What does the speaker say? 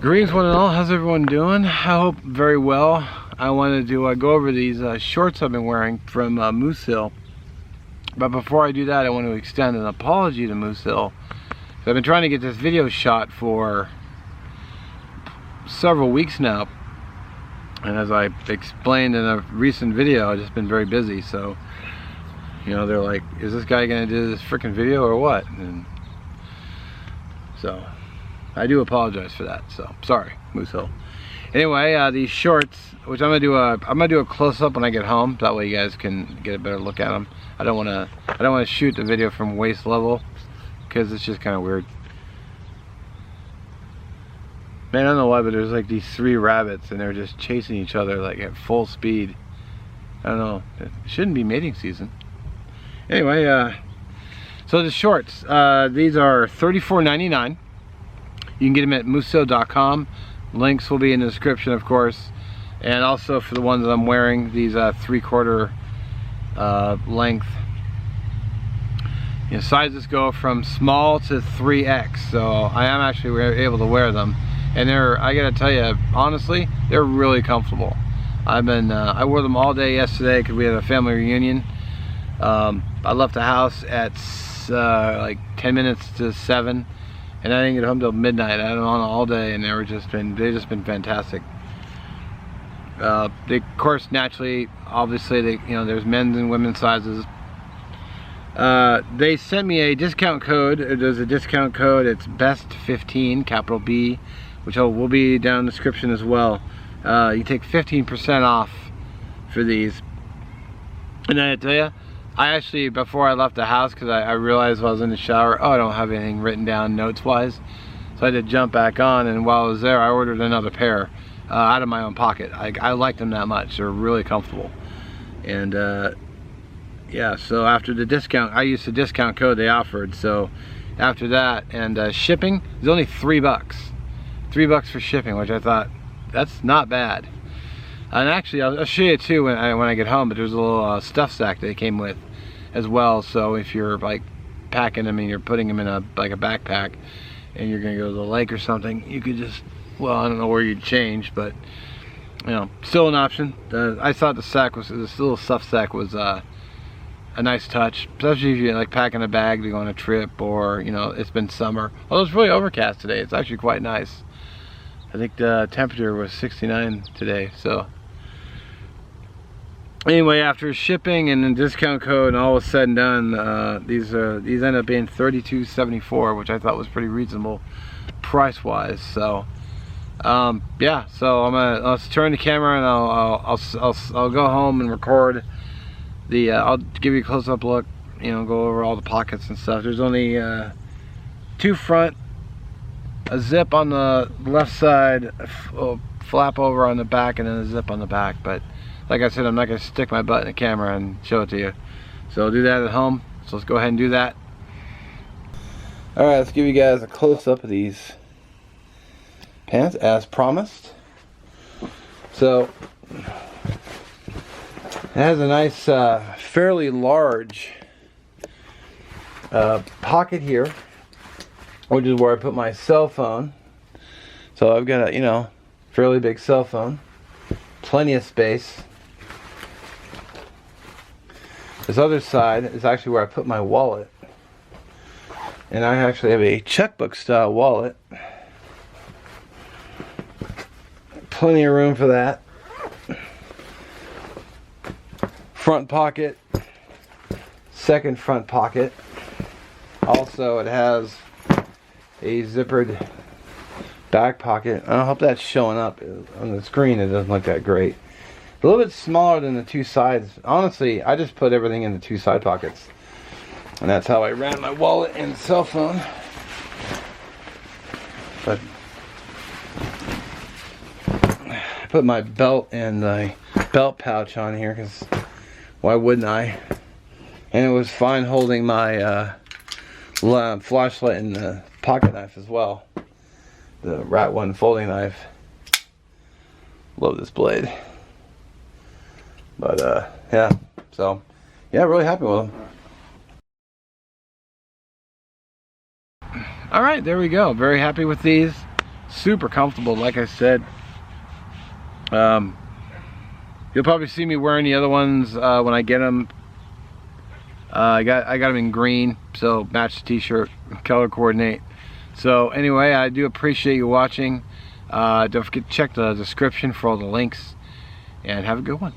Greetings one and all, how's everyone doing? I hope very well. I wanted to go over these shorts I've been wearing from Moosehill. But before I do that, I want to extend an apology to Moosehill. I've been trying to get this video shot for several weeks now. And as I explained in a recent video, I've just been very busy. So, you know, they're like, is this guy going to do this freaking video or what? And so I do apologize for that, so sorry, Moosehill. Anyway, these shorts, which I'm gonna do a close-up when I get home. That way you guys can get a better look at them. I don't wanna shoot the video from waist level because it's just kind of weird. Man, I don't know why, but there's like these 3 rabbits and they're just chasing each other like at full speed. I don't know. It shouldn't be mating season. Anyway, so the shorts, these are $34.99. You can get them at moosehill.com. Links will be in the description, of course. And also for the ones that I'm wearing, these 3/4 length. You know, sizes go from small to 3X. So I am actually able to wear them. And I gotta tell you, honestly, they're really comfortable. I wore them all day yesterday because we had a family reunion. I left the house at like 10 minutes to 7. And I didn't get home till midnight. I had them on all day, and they've just been fantastic. They, of course, naturally, obviously, there's men's and women's sizes. They sent me a discount code. There's a discount code. It's BEST15, capital B, which will be down in the description as well. You take 15% off for these. And I tell you, I actually, before I left the house, because I realized while I was in the shower, I don't have anything written down notes-wise. So I had to jump back on, and while I was there, I ordered another pair out of my own pocket. I like them that much. They're really comfortable. And yeah, so after the discount, I used the discount code they offered. So after that, and shipping is only $3. $3 for shipping, which I thought, that's not bad. And actually, I'll show you too when I get home, but there's a little stuff sack they came with as well. So if you're like packing them and you're putting them in a backpack and you're gonna go to the lake or something, you could just, well, I don't know where you'd change, but you know, still an option. I thought this little stuff sack was a nice touch, especially if you're like packing a bag to go on a trip, or you know, it's been summer. Although it's really overcast today, it's actually quite nice. I think the temperature was 69 today, so. Anyway, after shipping and the discount code and all was said and done, these end up being $32.74, which I thought was pretty reasonable price-wise. So, yeah. So let's turn the camera and I'll go home and record the. I'll give you a close-up look. You know, go over all the pockets and stuff. There's only 2 front, a zip on the left side, a flap over on the back, and then a zip on the back. But like I said, I'm not going to stick my butt in the camera and show it to you. So I'll do that at home. So let's go ahead and do that. Alright, let's give you guys a close-up of these pants as promised. So it has a nice, fairly large pocket here, which is where I put my cell phone. So I've got a, fairly big cell phone. Plenty of space. This other side is actually where I put my wallet. And I actually have a checkbook style wallet. Plenty of room for that. Front pocket. Second front pocket. Also, it has a zippered back pocket. I hope that's showing up on the screen. It doesn't look that great. A little bit smaller than the 2 sides. Honestly, I just put everything in the 2 side pockets. And that's how I ran my wallet and cell phone. But I put my belt and the belt pouch on here because why wouldn't I? And it was fine holding my flashlight and the pocket knife as well. The Rat 1 folding knife. Love this blade. But yeah, so yeah, really happy with them. All right, there we go. Very happy with these. super comfortable, like I said. You'll probably see me wearing the other ones when I get them. I got them in green, so match the t-shirt, color coordinate. So anyway, I do appreciate you watching. Don't forget to check the description for all the links, and have a good one.